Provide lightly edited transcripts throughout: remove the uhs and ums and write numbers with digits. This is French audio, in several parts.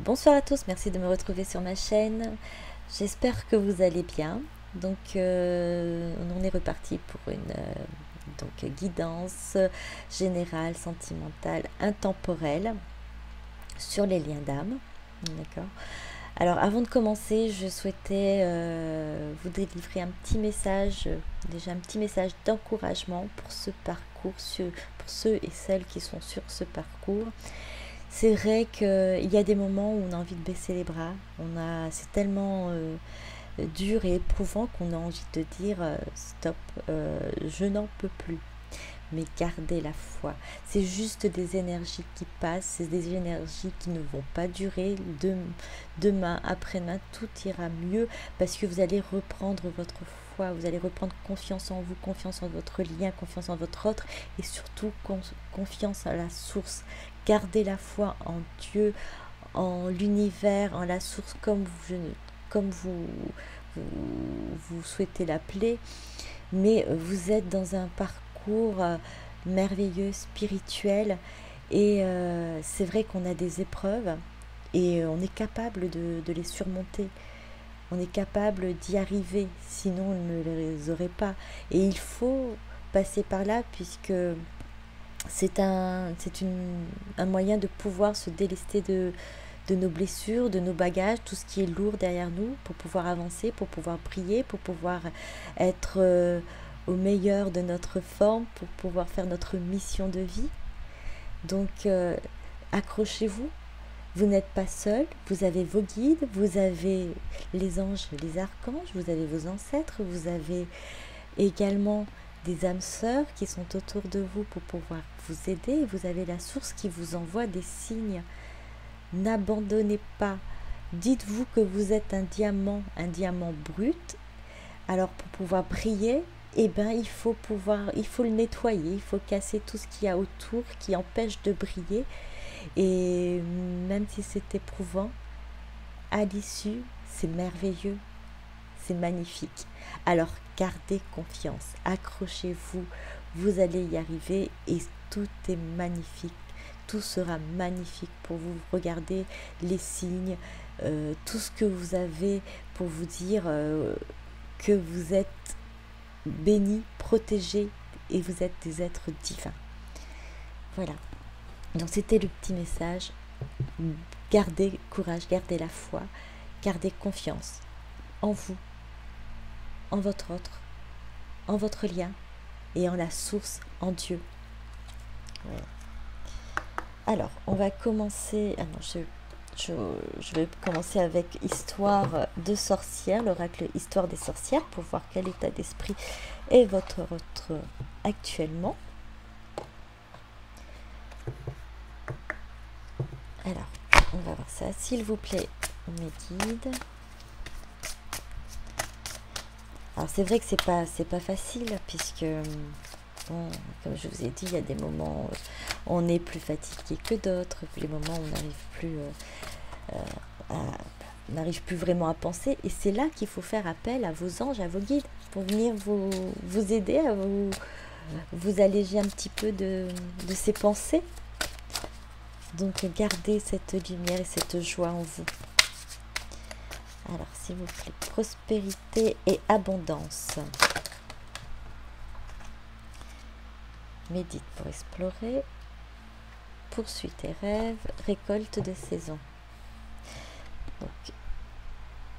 Bonsoir à tous, merci de me retrouver sur ma chaîne. J'espère que vous allez bien. Donc, on en est reparti pour une guidance générale, sentimentale, intemporelle sur les liens d'âme. D'accord. Alors, avant de commencer, je souhaitais vous délivrer un petit message, déjà un petit message d'encouragement pour ce parcours, pour ceux et celles qui sont sur ce parcours. C'est vrai qu'il y a des moments où on a envie de baisser les bras. C'est tellement dur et éprouvant qu'on a envie de dire stop, je n'en peux plus. Mais gardez la foi. C'est juste des énergies qui passent, c'est des énergies qui ne vont pas durer. Demain, après-demain, tout ira mieux parce que vous allez reprendre votre foi, vous allez reprendre confiance en vous, confiance en votre lien, confiance en votre autre et surtout confiance à la source. Gardez la foi en Dieu, en l'univers, en la source comme vous, vous souhaitez l'appeler. Mais vous êtes dans un parcours merveilleux, spirituel, et c'est vrai qu'on a des épreuves et on est capable de les surmonter. On est capable d'y arriver, sinon on ne les aurait pas. Et il faut passer par là puisque un moyen de pouvoir se délester de nos blessures, de nos bagages, tout ce qui est lourd derrière nous, pour pouvoir avancer, pour pouvoir prier, pour pouvoir être au meilleur de notre forme, pour pouvoir faire notre mission de vie. Donc, accrochez-vous, vous n'êtes pas seul, vous avez vos guides, vous avez les anges, les archanges, vous avez vos ancêtres, vous avez également des âmes sœurs qui sont autour de vous pour pouvoir vous aider. Vous avez la source qui vous envoie des signes. N'abandonnez pas. Dites-vous que vous êtes un diamant brut. Alors pour pouvoir briller, il faut le nettoyer, il faut casser tout ce qu'il y a autour qui empêche de briller. Et même si c'est éprouvant, à l'issue, c'est merveilleux, c'est magnifique. Alors gardez confiance, accrochez-vous, vous allez y arriver et tout est magnifique. Tout sera magnifique pour vous. Regardez les signes, tout ce que vous avez pour vous dire que vous êtes bénis, protégés et vous êtes des êtres divins. Voilà. Donc c'était le petit message. Gardez courage, gardez la foi, gardez confiance en vous, en votre autre, en votre lien et en la source, en Dieu. Ouais. Alors, on va commencer. Ah non, je vais commencer avec Histoire de sorcière, l'oracle Histoire des sorcières, pour voir quel état d'esprit est votre actuellement. Alors, on va voir ça. S'il vous plaît, mes guides. Alors, c'est vrai que c'est pas facile, puisque, bon, comme je vous ai dit, il y a des moments où on est plus fatigué que d'autres, les moments où on n'arrive plus vraiment à penser. Et c'est là qu'il faut faire appel à vos anges, à vos guides, pour venir vous aider, à vous alléger un petit peu de ces pensées. Donc gardez cette lumière et cette joie en vous. Alors s'il vous plaît, prospérité et abondance. Médite pour explorer. Poursuis tes rêves, récolte de saison. Donc,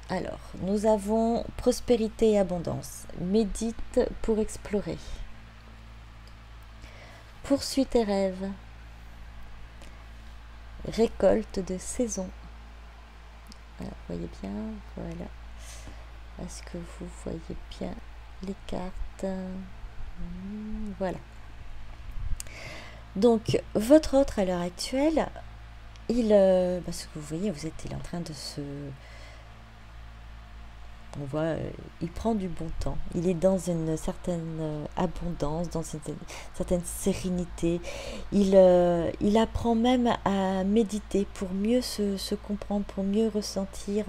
alors, nous avons prospérité et abondance. Médite pour explorer. Poursuis tes rêves. Récolte de saison. Alors, vous voyez bien, voilà. Est-ce que vous voyez bien les cartes? Voilà. Donc, votre autre à l'heure actuelle, parce que vous voyez, il est en train de se... On voit, il prend du bon temps. Il est dans une certaine abondance, dans une certaine sérénité. Il apprend même à méditer pour mieux se comprendre, pour mieux ressentir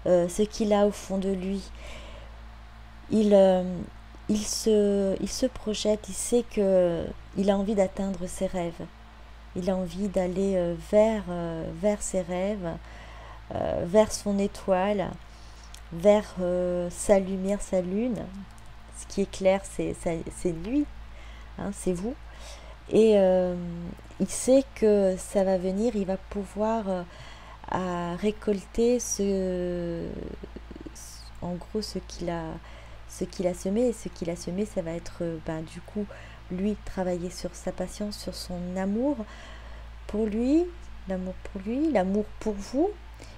ce qu'il a au fond de lui. Il se projette, il sait qu'il a envie d'atteindre ses rêves. il a envie d'aller vers ses rêves, vers son étoile, vers sa lumière, sa lune. Ce qui est clair, c'est lui, hein, c'est vous. Et il sait que ça va venir, il va pouvoir à récolter en gros ce qu'il a semé. Et ce qu'il a semé, ça va être du coup lui travailler sur sa patience, sur son amour pour lui, l'amour pour vous.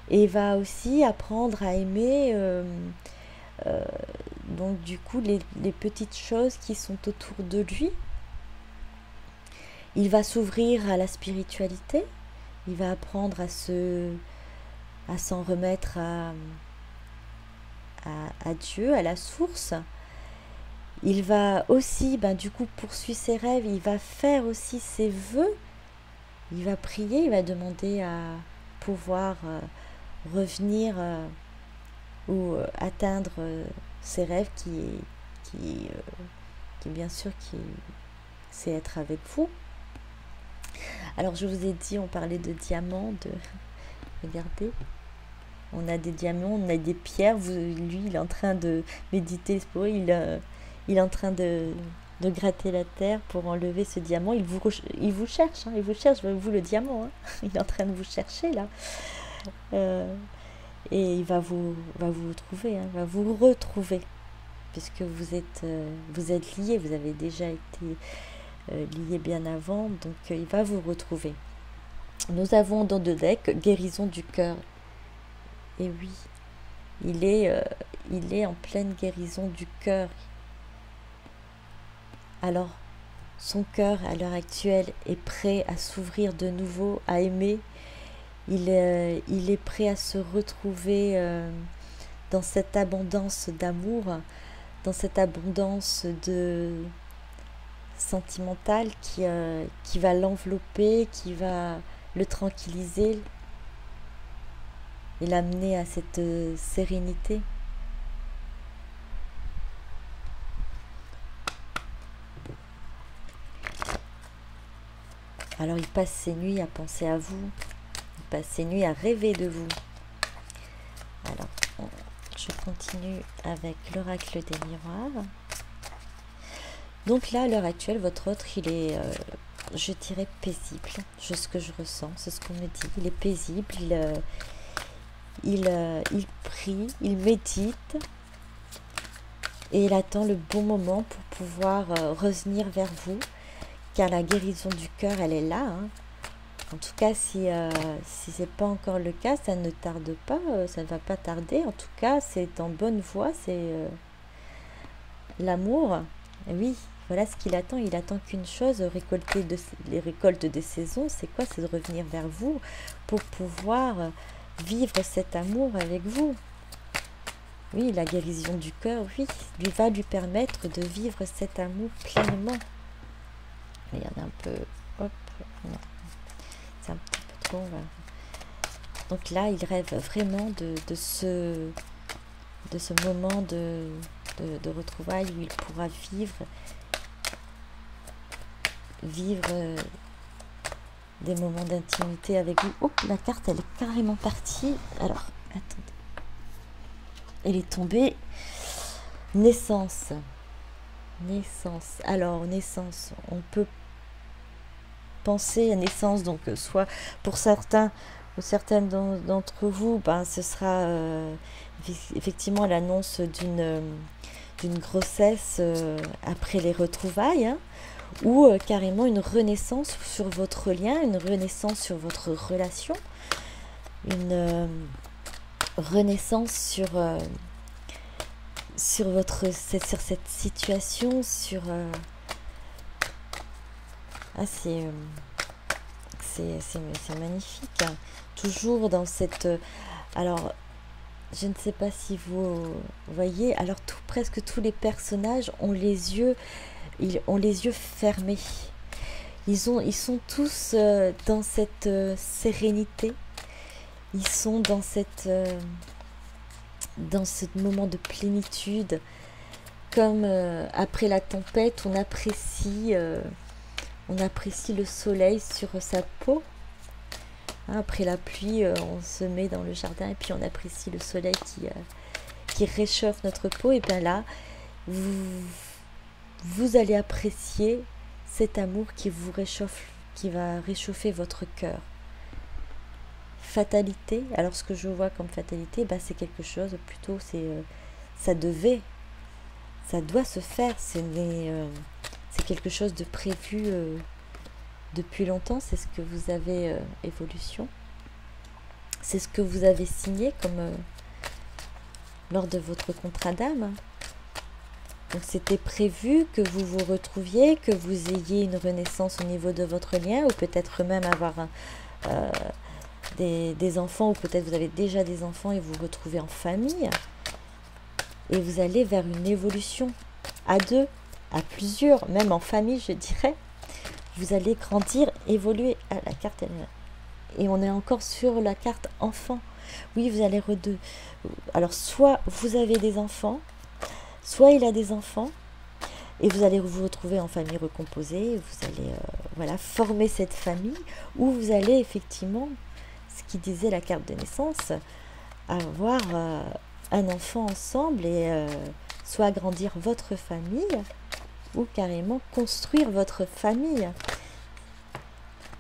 Et il va aussi apprendre à aimer donc du coup les petites choses qui sont autour de lui. Il va s'ouvrir à la spiritualité, il va apprendre à s'en remettre à Dieu, à la source. Il va aussi, du coup, poursuivre ses rêves, il va faire aussi ses vœux, il va prier, il va demander à pouvoir revenir ou atteindre ses rêves qui bien sûr, c'est être avec vous. Alors je vous ai dit, on parlait de diamants, regardez, on a des diamants, on a des pierres. Lui, il est en train de méditer, il est en train de gratter la terre pour enlever ce diamant. Il vous cherche, hein, il vous cherche, vous le diamant, hein. Il est en train de vous chercher là. Et il va vous trouver, hein, va vous retrouver, puisque vous êtes liés, vous avez déjà été liés bien avant, donc il va vous retrouver. Nous avons dans deux decks guérison du cœur. Et oui, il est en pleine guérison du cœur. Alors, son cœur à l'heure actuelle est prêt à s'ouvrir de nouveau, à aimer. Il est prêt à se retrouver dans cette abondance d'amour, dans cette abondance sentimentale qui va l'envelopper, qui va le tranquilliser et l'amener à cette sérénité. Alors il passe ses nuits à penser à vous, il passe ses nuits à rêver de vous. Alors, je continue avec l'oracle des miroirs. Donc là, à l'heure actuelle, votre autre, il est, je dirais, paisible. C'est ce que je ressens, c'est ce qu'on me dit. Il est paisible, il prie, il médite. Et il attend le bon moment pour pouvoir revenir vers vous. Car la guérison du cœur, elle est là. Hein. En tout cas, si ce n'est pas encore le cas, ça ne tarde pas, ça ne va pas tarder. En tout cas, c'est en bonne voie, c'est l'amour. Oui, voilà ce qu'il attend. Il attend qu'une chose, les récoltes des saisons, c'est quoi? C'est de revenir vers vous pour pouvoir vivre cet amour avec vous. Oui, la guérison du cœur, oui, lui va lui permettre de vivre cet amour pleinement. Il y en a un peu, hop, non, c'est un petit peu trop. Voilà. Donc là, il rêve vraiment de ce moment de retrouvailles où il pourra vivre des moments d'intimité avec vous. Oh, la carte, elle est carrément partie. Alors, attendez. Elle est tombée. Naissance. Alors, naissance, on peut penser à naissance, donc soit pour certains ou certaines d'entre vous, ce sera effectivement l'annonce d'une grossesse après les retrouvailles, hein, ou carrément une renaissance sur votre lien, une renaissance sur votre relation, une renaissance sur cette situation, c'est magnifique, hein. Toujours dans cette alors je ne sais pas si vous voyez, alors presque tous les personnages ont les yeux fermés. Ils sont tous dans cette sérénité. Ils sont dans ce moment de plénitude, comme après la tempête, on apprécie On apprécie le soleil sur sa peau. Hein, après la pluie, on se met dans le jardin et puis on apprécie le soleil qui réchauffe notre peau. Et bien là, vous allez apprécier cet amour qui vous réchauffe, qui va réchauffer votre cœur. Fatalité, alors ce que je vois comme fatalité, c'est quelque chose, plutôt ça doit se faire, c'est quelque chose de prévu depuis longtemps, c'est ce que vous avez évolution, c'est ce que vous avez signé comme lors de votre contrat d'âme. Donc c'était prévu que vous vous retrouviez, que vous ayez une renaissance au niveau de votre lien, ou peut-être même avoir des enfants, ou peut-être vous avez déjà des enfants et vous vous retrouvez en famille. Et vous allez vers une évolution à deux, à plusieurs, même en famille, je dirais. Vous allez grandir, évoluer. Ah, la carte, et on est encore sur la carte enfant. Oui, vous allez alors, soit vous avez des enfants, soit il a des enfants, et vous allez vous retrouver en famille recomposée, vous allez former cette famille, où vous allez effectivement, ce qui disait la carte de naissance, avoir un enfant ensemble et soit agrandir votre famille, ou carrément construire votre famille.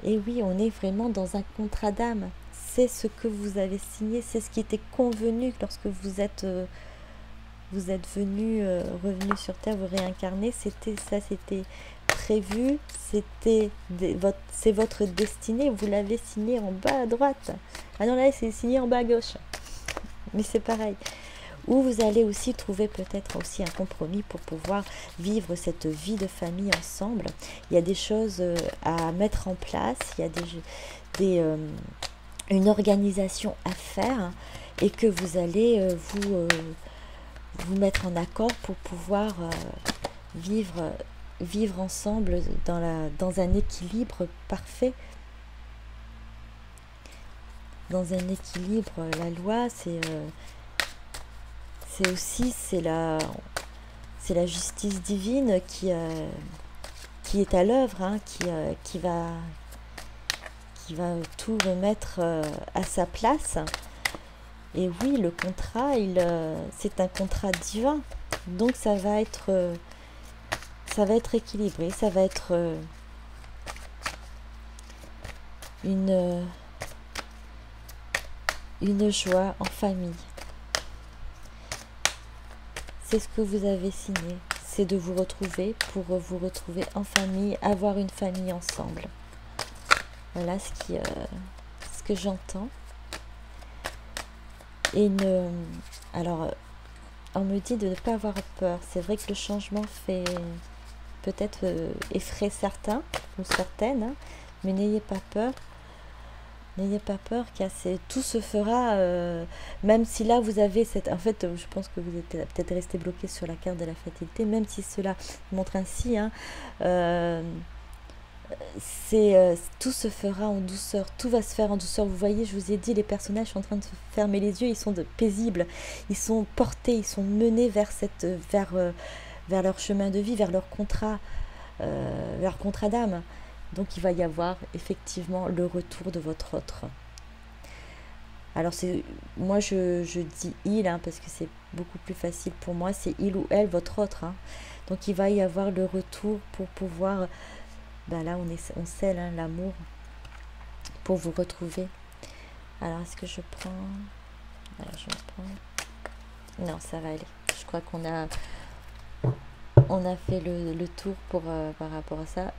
Et oui, on est vraiment dans un contrat d'âme. C'est ce que vous avez signé, c'est ce qui était convenu lorsque vous êtes revenu sur Terre, vous réincarnez. C'était prévu, c'est votre destinée. Vous l'avez signé en bas à droite. Ah non, là, c'est signé en bas à gauche. Mais c'est pareil. Où vous allez aussi trouver peut-être aussi un compromis pour pouvoir vivre cette vie de famille ensemble. Il y a des choses à mettre en place, il y a une organisation à faire, et que vous allez vous mettre en accord pour pouvoir vivre ensemble dans un équilibre parfait. Dans un équilibre, la loi, c'est la justice divine qui est à l'œuvre, hein, qui va tout remettre à sa place. Et oui, le contrat, c'est un contrat divin, donc ça va être équilibré, ça va être une joie en famille. C'est ce que vous avez signé, c'est de vous retrouver pour vous retrouver en famille, avoir une famille ensemble. Voilà ce que j'entends. Et alors, on me dit de ne pas avoir peur. C'est vrai que le changement fait peut-être effraie certains ou certaines, hein, mais n'ayez pas peur. N'ayez pas peur, car tout se fera, même si là vous avez cette... En fait, je pense que vous êtes peut-être resté bloqué sur la carte de la fatalité, même si cela montre ainsi, hein, tout se fera en douceur, tout va se faire en douceur. Vous voyez, je vous ai dit, les personnages sont en train de se fermer les yeux, ils sont paisibles, ils sont portés, ils sont menés vers leur chemin de vie, vers leur contrat d'âme. Donc il va y avoir effectivement le retour de votre autre. Alors moi je dis il, hein, parce que c'est beaucoup plus facile pour moi, c'est il ou elle, votre autre, hein. Donc il va y avoir le retour pour pouvoir, là on scelle, hein, l'amour pour vous retrouver. Alors est-ce que je prends... Alors je prends... Non, ça va aller. Je crois qu'on a fait le tour par rapport à ça.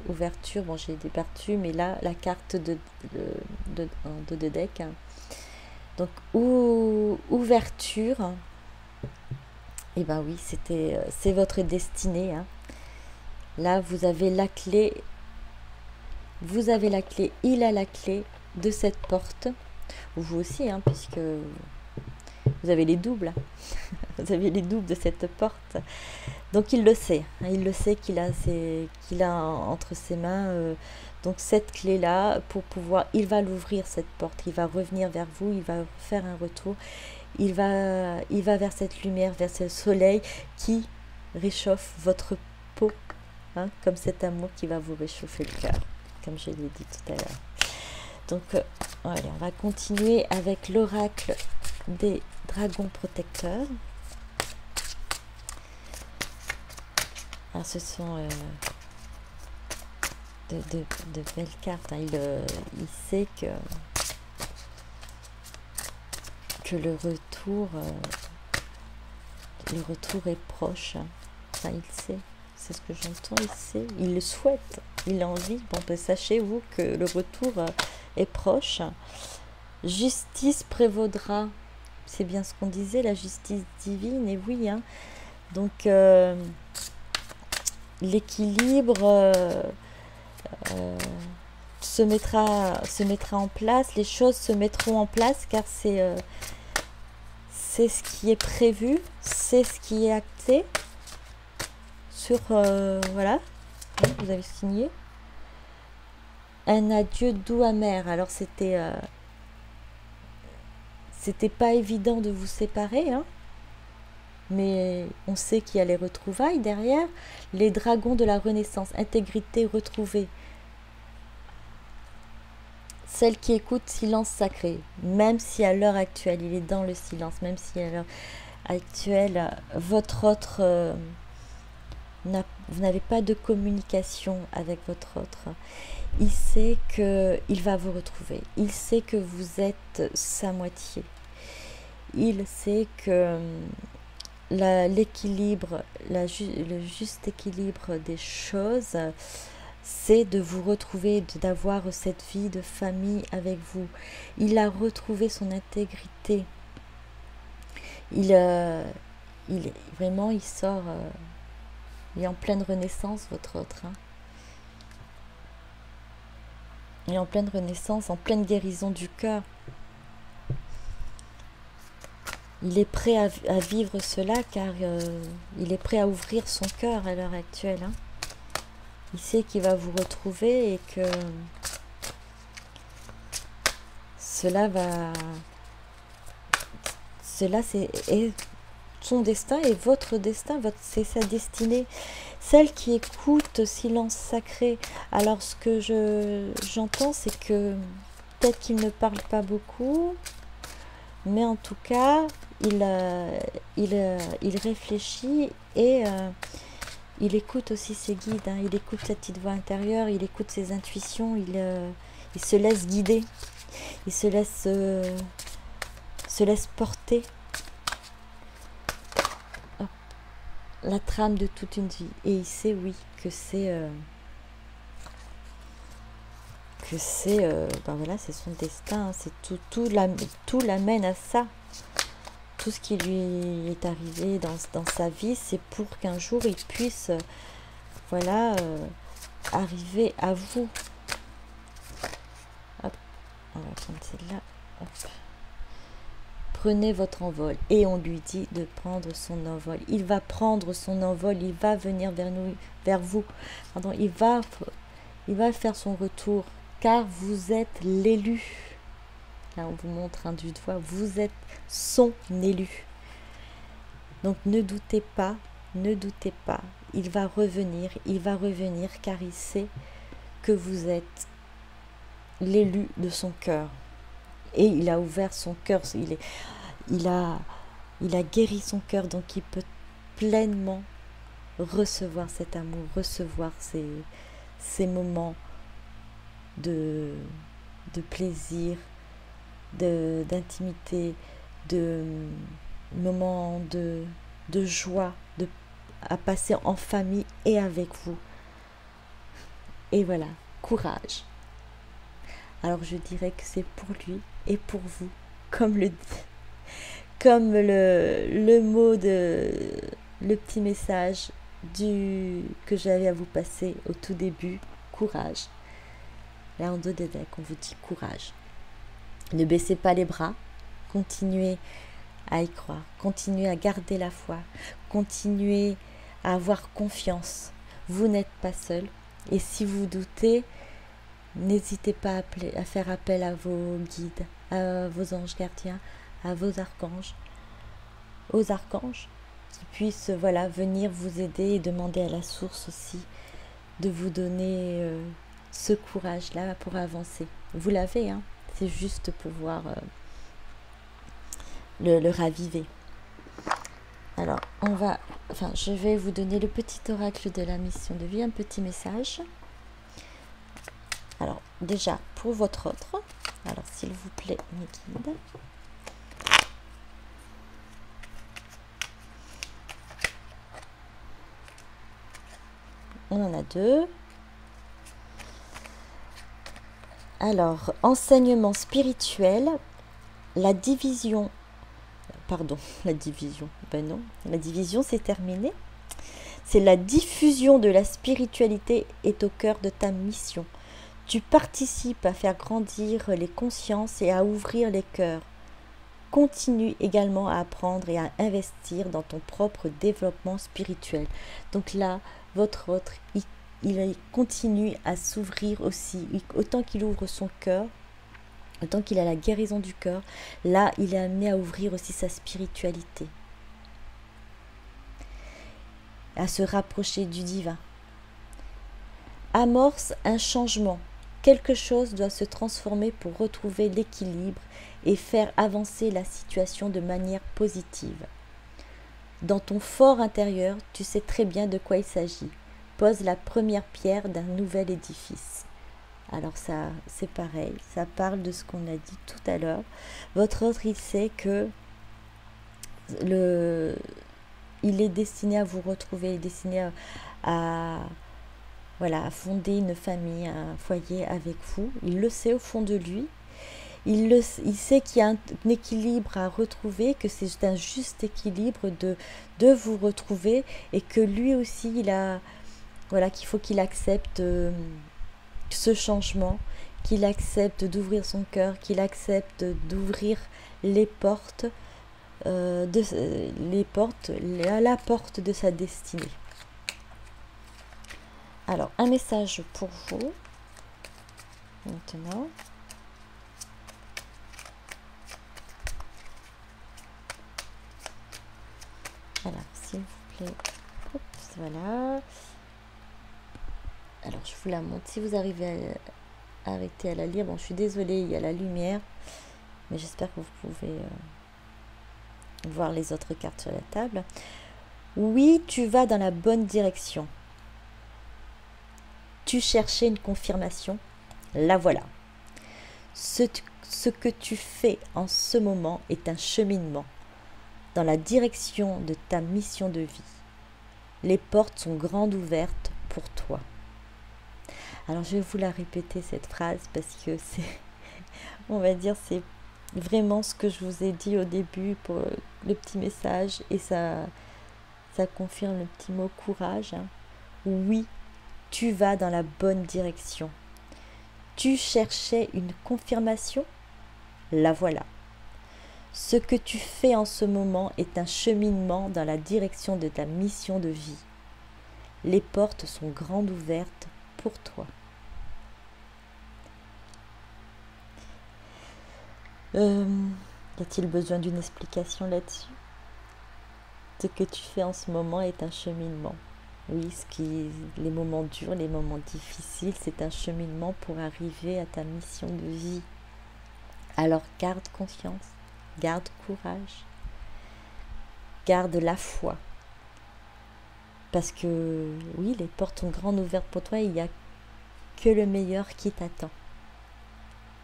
Ouverture, bon j'ai départu, mais là la carte de deck, hein. Donc ouverture, et oui, c'est votre destinée, hein. Là vous avez la clé, il a la clé de cette porte, vous aussi, hein, puisque vous avez les doubles. Vous avez les doubles de cette porte. Donc il le sait. Il le sait qu'il a entre ses mains donc cette clé-là pour pouvoir... Il va l'ouvrir, cette porte. Il va revenir vers vous. Il va faire un retour. Il va vers cette lumière, vers ce soleil qui réchauffe votre peau. hein, comme cet amour qui va vous réchauffer le cœur, comme je l'ai dit tout à l'heure. Donc, allez, on va continuer avec l'oracle des dragons protecteurs. Alors, ce sont de belles cartes. Hein. Il sait que le retour est proche. Hein. Enfin, il sait. C'est ce que j'entends, il sait. Il le souhaite. Il a envie. Bon, ben, sachez-vous que le retour est proche. Justice prévaudra. C'est bien ce qu'on disait, la justice divine. Et oui, hein. Donc, l'équilibre se mettra en place. Les choses se mettront en place car c'est ce qui est prévu. C'est ce qui est acté. Sur, voilà, vous avez signé. Un adieu doux amer. Alors, c'était pas évident de vous séparer, hein, mais on sait qu'il y a les retrouvailles derrière. Les dragons de la Renaissance, intégrité retrouvée. Celle qui écoute silence sacré, même si à l'heure actuelle, il est dans le silence, même si à l'heure actuelle, votre autre... vous n'avez pas de communication avec votre autre. Il sait qu'il va vous retrouver. Il sait que vous êtes sa moitié. Il sait que l'équilibre, le juste équilibre des choses, c'est de vous retrouver, d'avoir cette vie de famille avec vous. Il a retrouvé son intégrité. Vraiment, il sort... il est en pleine renaissance, votre autre. Hein. Il est en pleine renaissance, en pleine guérison du cœur. Il est prêt à vivre cela car il est prêt à ouvrir son cœur à l'heure actuelle. Hein. Il sait qu'il va vous retrouver et que cela c'est son destin et votre destin, c'est sa destinée. Celle qui écoute silence sacré. Alors ce que j'entends, c'est que peut-être qu'il ne parle pas beaucoup, mais en tout cas, il réfléchit et il écoute aussi ses guides. Hein. Il écoute sa petite voix intérieure, il écoute ses intuitions, il se laisse guider, il se laisse porter. La trame de toute une vie. Et il sait, oui, que c'est ben voilà, c'est son destin. C'est tout l'amène à ça. Tout ce qui lui est arrivé dans sa vie, c'est pour qu'un jour il puisse voilà, arriver à vous. Hop, on va prendre celle-là. Hop. Prenez votre envol. Et on lui dit de prendre son envol. Il va prendre son envol. Il va venir vers vous. Pardon, il va faire son retour. Car vous êtes l'élu. Là, on vous montre un du doigt. Vous êtes son élu. Donc, ne doutez pas. Ne doutez pas. Il va revenir. Il va revenir car il sait que vous êtes l'élu de son cœur. Et il a ouvert son cœur, il a guéri son cœur, donc il peut pleinement recevoir cet amour, recevoir ces moments de plaisir, d'intimité, de moments de joie, à passer en famille et avec vous. Et voilà, courage. Alors je dirais que c'est pour lui et pour vous, comme le mot le petit message que j'avais à vous passer au tout début, courage. Là en dos de deck, on vous dit courage. Ne baissez pas les bras, continuez à y croire, continuez à garder la foi, continuez à avoir confiance. Vous n'êtes pas seul et si vous doutez, n'hésitez pas à faire appel à vos guides, à vos anges gardiens, à vos archanges, aux archanges qui puissent voilà, venir vous aider et demander à la source aussi de vous donner ce courage-là pour avancer. Vous l'avez, hein, c'est juste pouvoir le raviver. Alors, je vais vous donner le petit oracle de la mission de vie, un petit message. Alors, déjà, pour votre autre, alors s'il vous plaît, mes guides. On en a deux. Alors, enseignement spirituel, la division, ben non, la division c'est terminé. C'est la diffusion de la spiritualité est au cœur de ta mission. Tu participes à faire grandir les consciences et à ouvrir les cœurs. Continue également à apprendre et à investir dans ton propre développement spirituel. Donc là, votre autre, il continue à s'ouvrir aussi. Autant qu'il ouvre son cœur, autant qu'il a la guérison du cœur, là, il est amené à ouvrir aussi sa spiritualité. À se rapprocher du divin. Amorce un changement. Quelque chose doit se transformer pour retrouver l'équilibre et faire avancer la situation de manière positive. Dans ton fort intérieur, tu sais très bien de quoi il s'agit. Pose la première pierre d'un nouvel édifice. Alors ça, c'est pareil, ça parle de ce qu'on a dit tout à l'heure. Votre autre, il sait que il est destiné à vous retrouver, il est destiné à fonder une famille, un foyer avec vous. Il le sait au fond de lui. Il sait qu'il y a un équilibre à retrouver, que c'est un juste équilibre de vous retrouver et que lui aussi, qu'il faut qu'il accepte ce changement, qu'il accepte d'ouvrir son cœur, qu'il accepte d'ouvrir la porte de sa destinée. Alors, un message pour vous, maintenant. Alors, s'il vous plaît, voilà. Alors, je vous la montre. Si vous arrivez à arrêter à la lire, bon, je suis désolée, il y a la lumière, mais j'espère que vous pouvez voir les autres cartes sur la table. Oui, tu vas dans la bonne direction. Tu cherchais une confirmation, la voilà. Ce que tu fais en ce moment est un cheminement dans la direction de ta mission de vie. Les portes sont grandes ouvertes pour toi. Alors je vais vous la répéter cette phrase parce que c'est vraiment ce que je vous ai dit au début pour le petit message et ça confirme le petit mot courage. Hein. Oui, tu vas dans la bonne direction. Tu cherchais une confirmation? La voilà. Ce que tu fais en ce moment est un cheminement dans la direction de ta mission de vie. Les portes sont grandes ouvertes pour toi. Y a-t-il besoin d'une explication là-dessus? Ce que tu fais en ce moment est un cheminement. Oui, les moments durs, les moments difficiles, c'est un cheminement pour arriver à ta mission de vie. Alors garde confiance, garde courage, garde la foi. Parce que oui, les portes sont grandes ouvertes pour toi, il n'y a que le meilleur qui t'attend.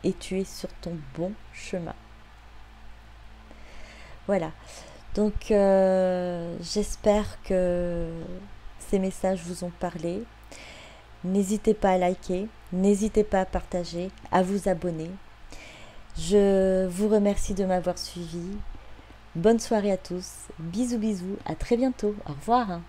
Et tu es sur ton bon chemin. Voilà. Donc j'espère que ces messages vous ont parlé. N'hésitez pas à liker, n'hésitez pas à partager, à vous abonner. Je vous remercie de m'avoir suivi. Bonne soirée à tous. Bisous bisous. À très bientôt. Au revoir.